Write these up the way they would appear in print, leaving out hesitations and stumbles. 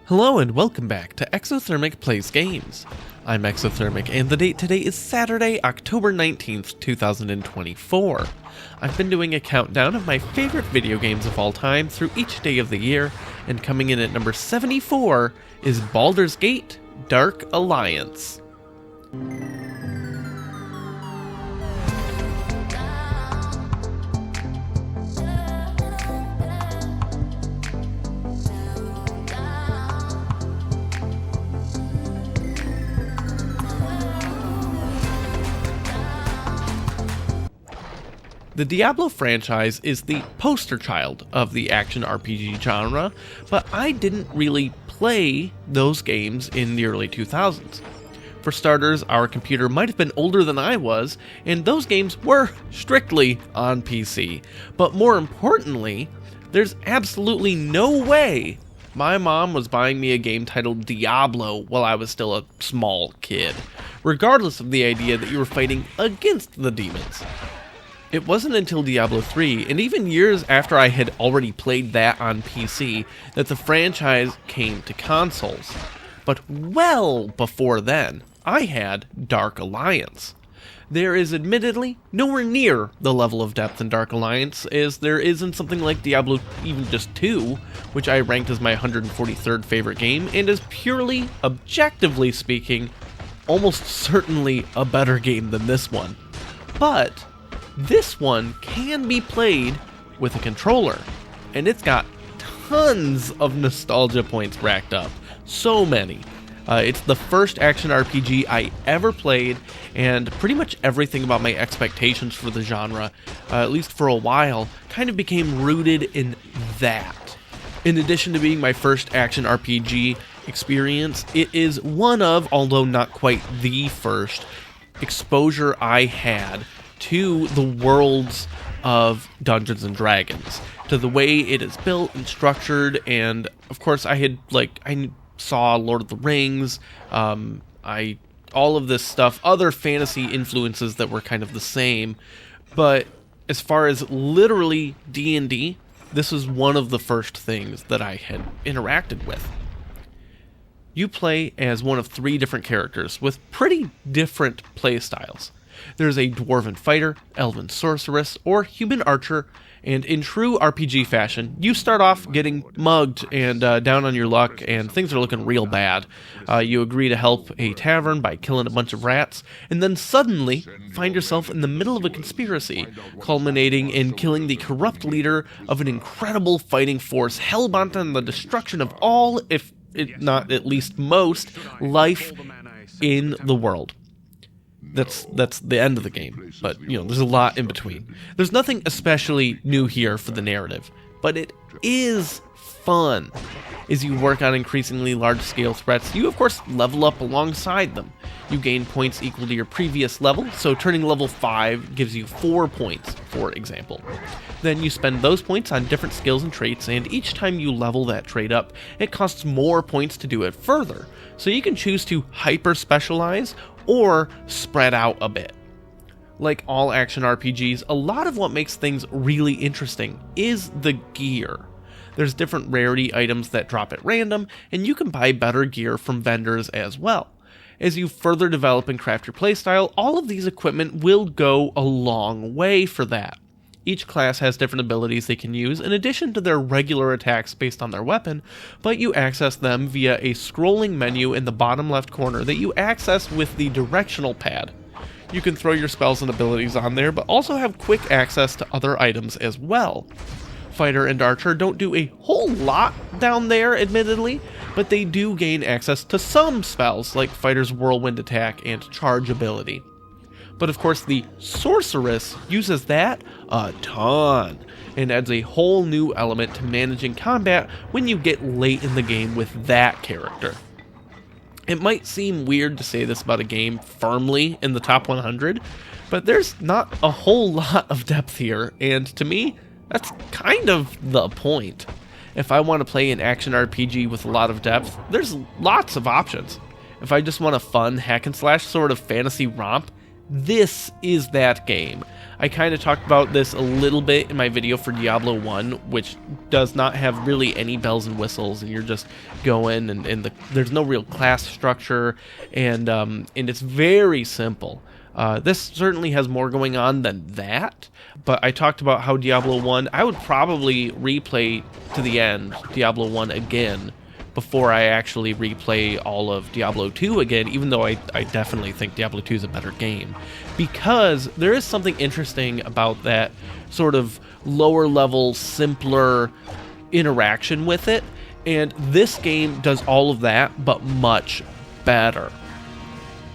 Hello and welcome back to Exothermic Plays Games. I'm Exothermic and the date today is Saturday, October 19th, 2024. I've been doing a countdown of my favorite video games of all time through each day of the year, and coming in at number 74 is Baldur's Gate: Dark Alliance. The Diablo franchise is the poster child of the action RPG genre, but I didn't really play those games in the early 2000s. For starters, our computer might have been older than I was, and those games were strictly on PC. But more importantly, there's absolutely no way my mom was buying me a game titled Diablo while I was still a small kid, regardless of the idea that you were fighting against the demons. It wasn't until Diablo 3, and even years after I had already played that on PC, that the franchise came to consoles. But well before then, I had Dark Alliance. There is admittedly nowhere near the level of depth in Dark Alliance as there is in something like Diablo even just 2, which I ranked as my 143rd favorite game, and is purely, objectively speaking, almost certainly a better game than this one. But this one can be played with a controller, and it's got tons of nostalgia points racked up. So many. It's the first action RPG I ever played, and pretty much everything about my expectations for the genre, at least for a while, kind of became rooted in that. In addition to being my first action RPG experience, it is one of, although not quite the first, exposure I had to the worlds of Dungeons and Dragons, to the way it is built and structured. And of course I saw Lord of the Rings, all of this stuff, other fantasy influences that were kind of the same. But as far as literally D&D, this was one of the first things that I had interacted with. You play as one of 3 different characters with pretty different play styles. There's a dwarven fighter, elven sorceress, or human archer, and in true RPG fashion, you start off getting mugged and down on your luck, and things are looking real bad. You agree to help a tavern by killing a bunch of rats, and then suddenly find yourself in the middle of a conspiracy, culminating in killing the corrupt leader of an incredible fighting force hell-bent on the destruction of all, if not at least most, life in the world. That's the end of the game, but there's a lot in between. There's nothing especially new here for the narrative, but it is fun. As you work on increasingly large-scale threats, you of course level up alongside them. You gain points equal to your previous level, so turning level 5 gives you 4 points, for example. Then you spend those points on different skills and traits, and each time you level that trait up, it costs more points to do it further. So you can choose to hyper-specialize or spread out a bit. Like all action RPGs, a lot of what makes things really interesting is the gear. There's different rarity items that drop at random, and you can buy better gear from vendors as well. As you further develop and craft your playstyle, all of these equipment will go a long way for that. Each class has different abilities they can use in addition to their regular attacks based on their weapon, but you access them via a scrolling menu in the bottom left corner that you access with the directional pad. You can throw your spells and abilities on there, but also have quick access to other items as well. Fighter and Archer don't do a whole lot down there, admittedly, but they do gain access to some spells like Fighter's Whirlwind Attack and Charge ability. But of course the Sorceress uses that a ton, and adds a whole new element to managing combat when you get late in the game with that character. It might seem weird to say this about a game firmly in the top 100, but there's not a whole lot of depth here, and to me, that's kind of the point. If I want to play an action RPG with a lot of depth, there's lots of options. If I just want a fun hack and slash sort of fantasy romp, This is that game. I kind of talked about this a little bit in my video for Diablo 1, which does not have really any bells and whistles, and you're just going, and there's no real class structure, and it's very simple. This certainly has more going on than that, but I talked about how Diablo 1, I would probably replay to the end Diablo 1 again before I actually replay all of Diablo 2 again, even though I definitely think Diablo 2 is a better game. Because there is something interesting about that sort of lower level, simpler interaction with it, and this game does all of that, but much better.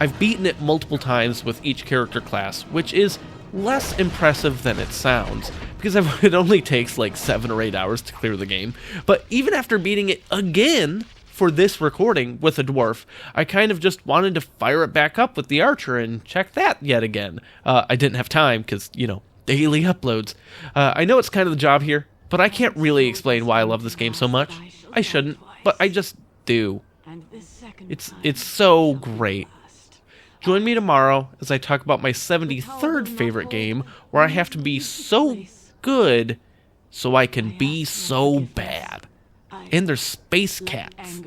I've beaten it multiple times with each character class, which is less impressive than it sounds, because it only takes like 7 or 8 hours to clear the game. But even after beating it again for this recording with a dwarf, I kind of just wanted to fire it back up with the archer and check that yet again. I didn't have time because, daily uploads. I know it's kind of the job here, but I can't really explain why I love this game so much. I shouldn't, but I just do. It's so great. Join me tomorrow as I talk about my 73rd favorite game, where I have to be so good so I can be so bad. And there's space cats.